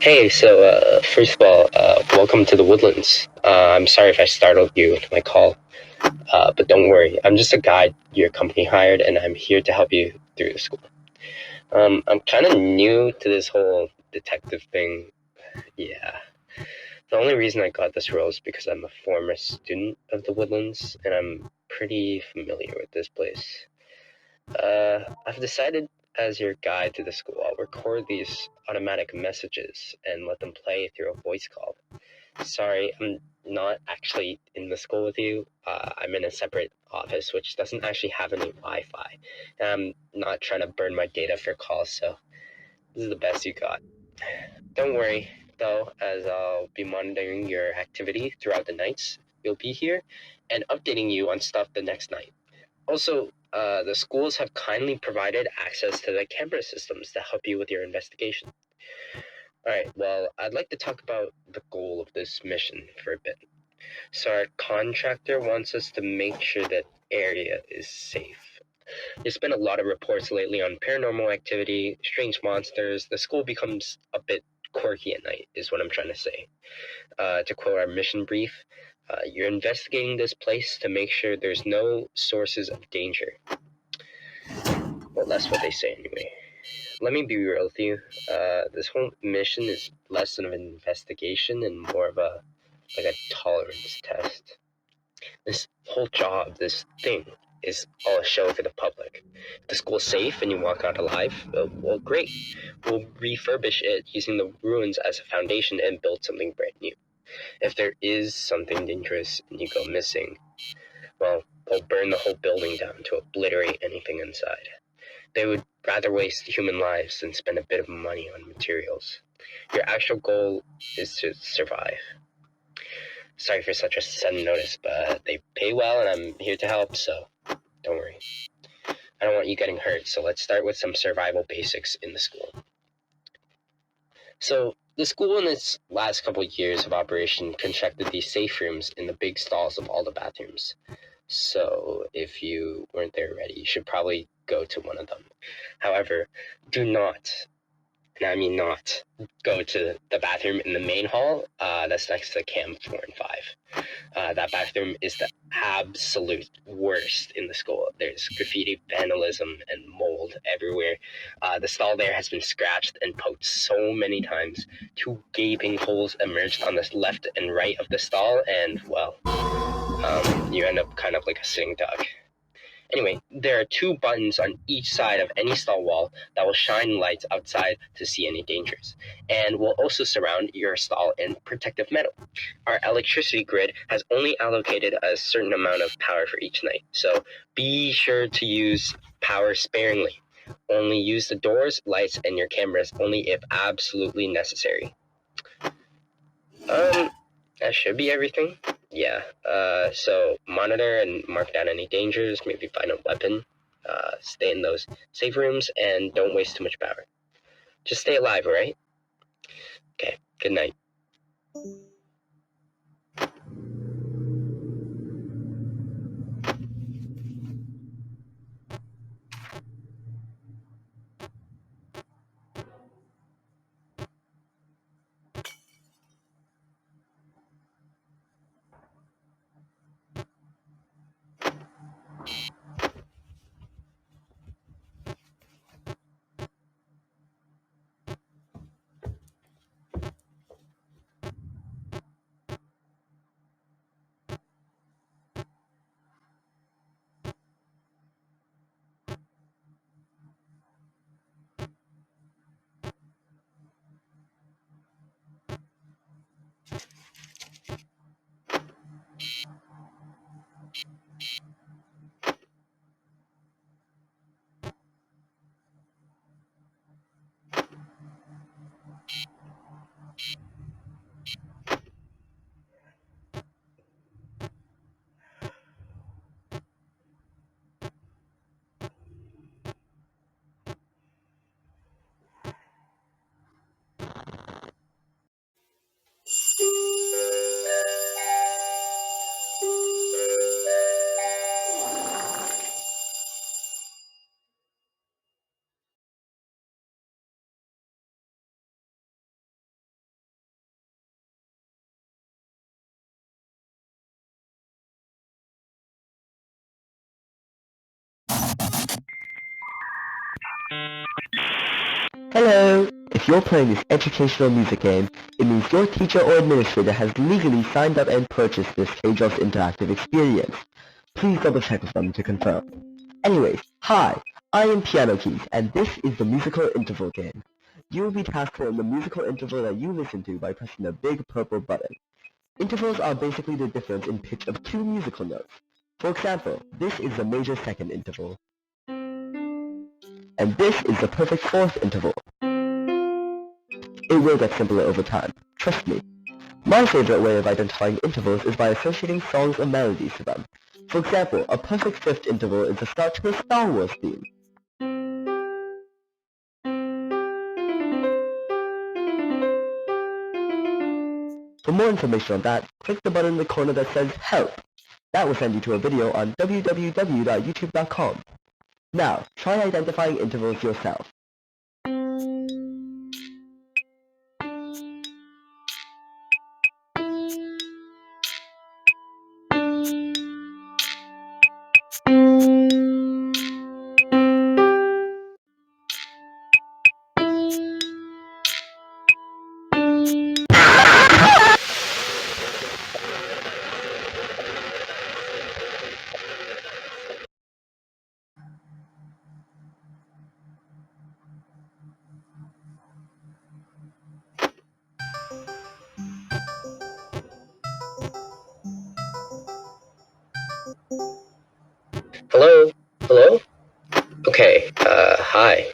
Hey, first of all, welcome to the Woodlands. I'm sorry if I startled you with my call, but don't worry. I'm just a guide your company hired, and I'm here to help you through the school. I'm kind of new to this whole detective thing. Yeah. The only reason I got this role is because I'm a former student of the Woodlands, and I'm pretty familiar with this place. I've decided as your guide to the school, I'll record these automatic messages and let them play through a voice call. Sorry, I'm not actually in the school with you. I'm in a separate office which doesn't actually have any Wi-Fi. And I'm not trying to burn my data for calls, so this is the best you got. Don't worry, though, as I'll be monitoring your activity throughout the nights you'll be here and updating you on stuff the next night. Also, the schools have kindly provided access to the camera systems to help you with your investigation. Alright, well, I'd like to talk about the goal of this mission for a bit. So our contractor wants us to make sure that area is safe. There's been a lot of reports lately on paranormal activity, strange monsters. The school becomes a bit quirky at night, is what I'm trying to say. To quote our mission brief, you're investigating this place to make sure there's no sources of danger. Well, that's what they say anyway. Let me be real with you. This whole mission is less than an investigation and more of a tolerance test. This whole job, this thing, is all a show for the public. If the school's safe and you walk out alive, well, great. We'll refurbish it using the ruins as a foundation and build something brand new. If there is something dangerous and you go missing, well, they'll burn the whole building down to obliterate anything inside. They would rather waste human lives than spend a bit of money on materials. Your actual goal is to survive. Sorry for such a sudden notice, but they pay well and I'm here to help, so don't worry. I don't want you getting hurt, so let's start with some survival basics in the school. So, the school in its last couple of years of operation constructed these safe rooms in the big stalls of all the bathrooms. So, if you weren't there already, you should probably go to one of them. However, do not, and I mean not, go to the bathroom in the main hall that's next to Cam 4 and 5. That bathroom is the absolute worst in the school. There's graffiti, vandalism, and mold everywhere. The stall there has been scratched and poked so many times. Two gaping holes emerged on the left and right of the stall, and well, you end up kind of like a sitting duck. Anyway, there are two buttons on each side of any stall wall that will shine lights outside to see any dangers, and will also surround your stall in protective metal. Our electricity grid has only allocated a certain amount of power for each night, so be sure to use power sparingly. Only use the doors, lights, and your cameras only if absolutely necessary. Um, that should be everything. Yeah. So monitor and mark down any dangers. Maybe find a weapon. Stay in those safe rooms and don't waste too much power. Just stay alive, alright? Okay. Good night. Hello! If you're playing this educational music game, it means your teacher or administrator has legally signed up and purchased this KJOS interactive experience. Please double check with them to confirm. Anyways, hi! I am Piano Keys, and this is the musical interval game. You will be tasked to learn the musical interval that you listen to by pressing the big purple button. Intervals are basically the difference in pitch of two musical notes. For example, this is the major second interval, and this is the perfect fourth interval. It will get simpler over time, trust me. My favorite way of identifying intervals is by associating songs or melodies to them. For example, a perfect fifth interval is the start to the Star Wars theme. For more information on that, click the button in the corner that says Help. That will send you to a video on www.youtube.com. Now, try identifying intervals yourself. Hello? Hello? Okay, hi.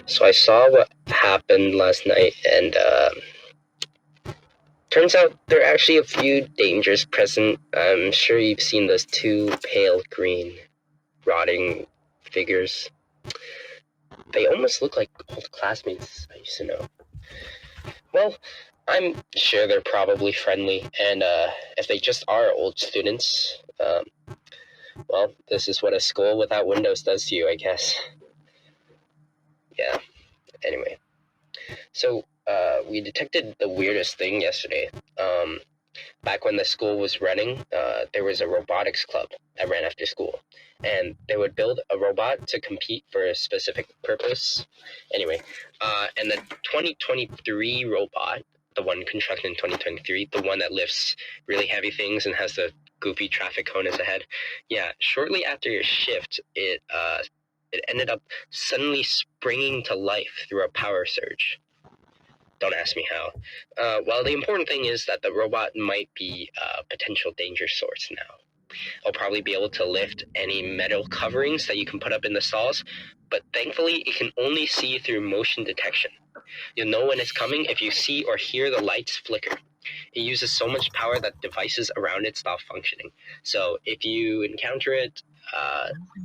So I saw what happened last night, and turns out there are actually a few dangers present. I'm sure you've seen those two pale green, rotting figures. They almost look like old classmates I used to know. Well, I'm sure they're probably friendly, and if they just are old students, well, this is what a school without windows does to you, I guess. Yeah, anyway. So, we detected the weirdest thing yesterday. Back when the school was running, there was a robotics club that ran after school, and they would build a robot to compete for a specific purpose. Anyway, and the 2023 robot, the one constructed in 2023, the one that lifts really heavy things and has the goofy traffic cone as a head, yeah, shortly after your shift, it ended up suddenly springing to life through a power surge. Don't ask me how. Well, the important thing is that the robot might be a potential danger source now. It'll probably be able to lift any metal coverings that you can put up in the stalls, but thankfully it can only see through motion detection. You'll know when it's coming if you see or hear the lights flicker. It uses so much power that devices around it stop functioning. So if you encounter it,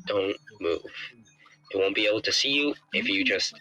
don't move. It won't be able to see you if you just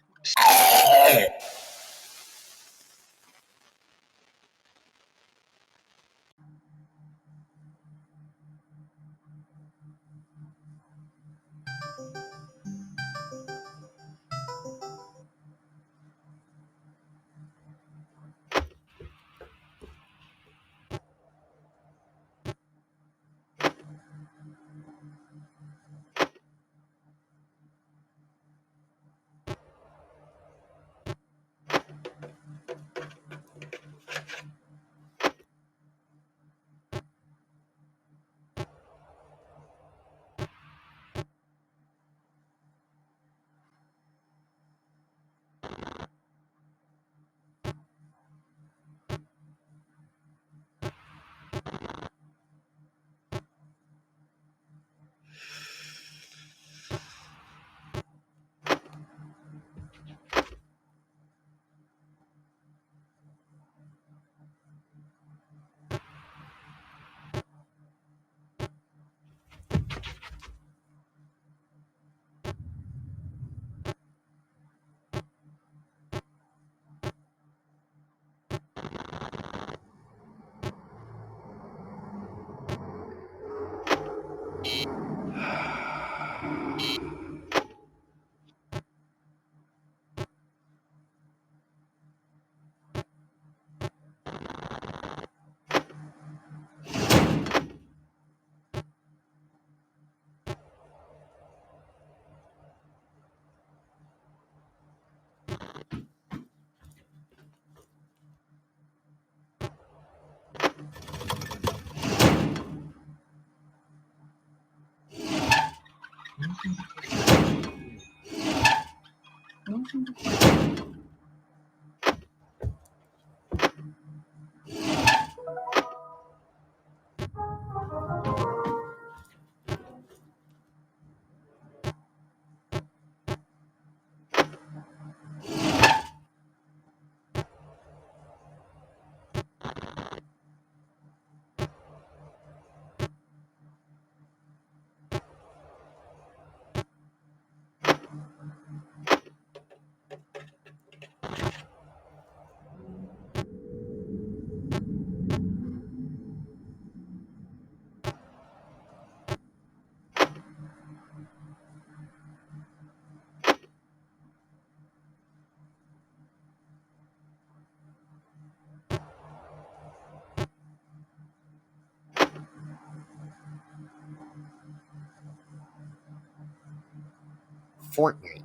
Fortnite,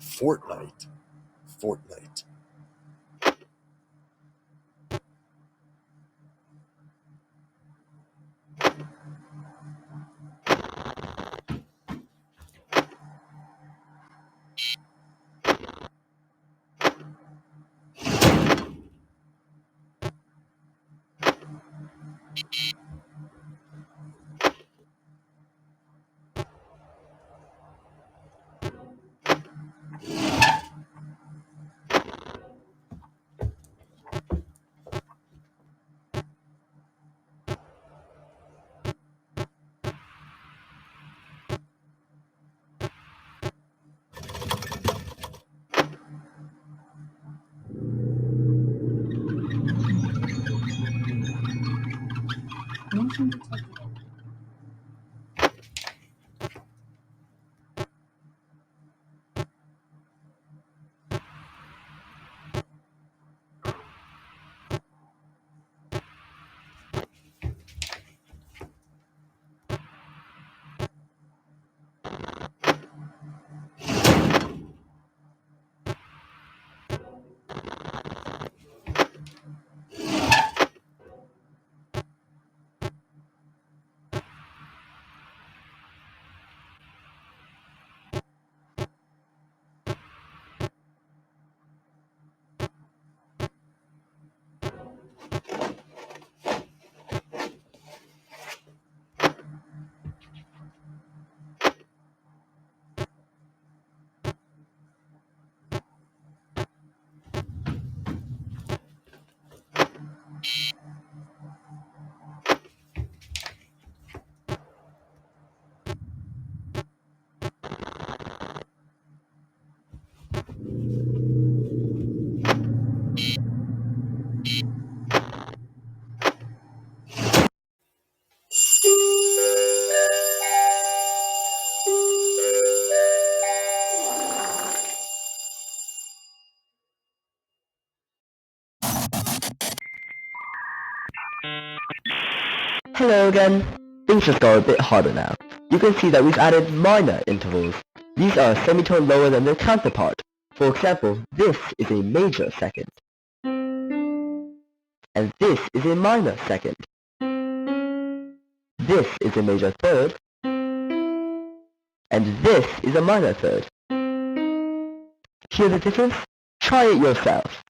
Fortnite, Fortnite. Hello again. Things just got a bit harder now. You can see that we've added minor intervals. These are a semitone lower than their counterpart. For example, this is a major second. And this is a minor second. This is a major third. And this is a minor third. Hear the difference? Try it yourself.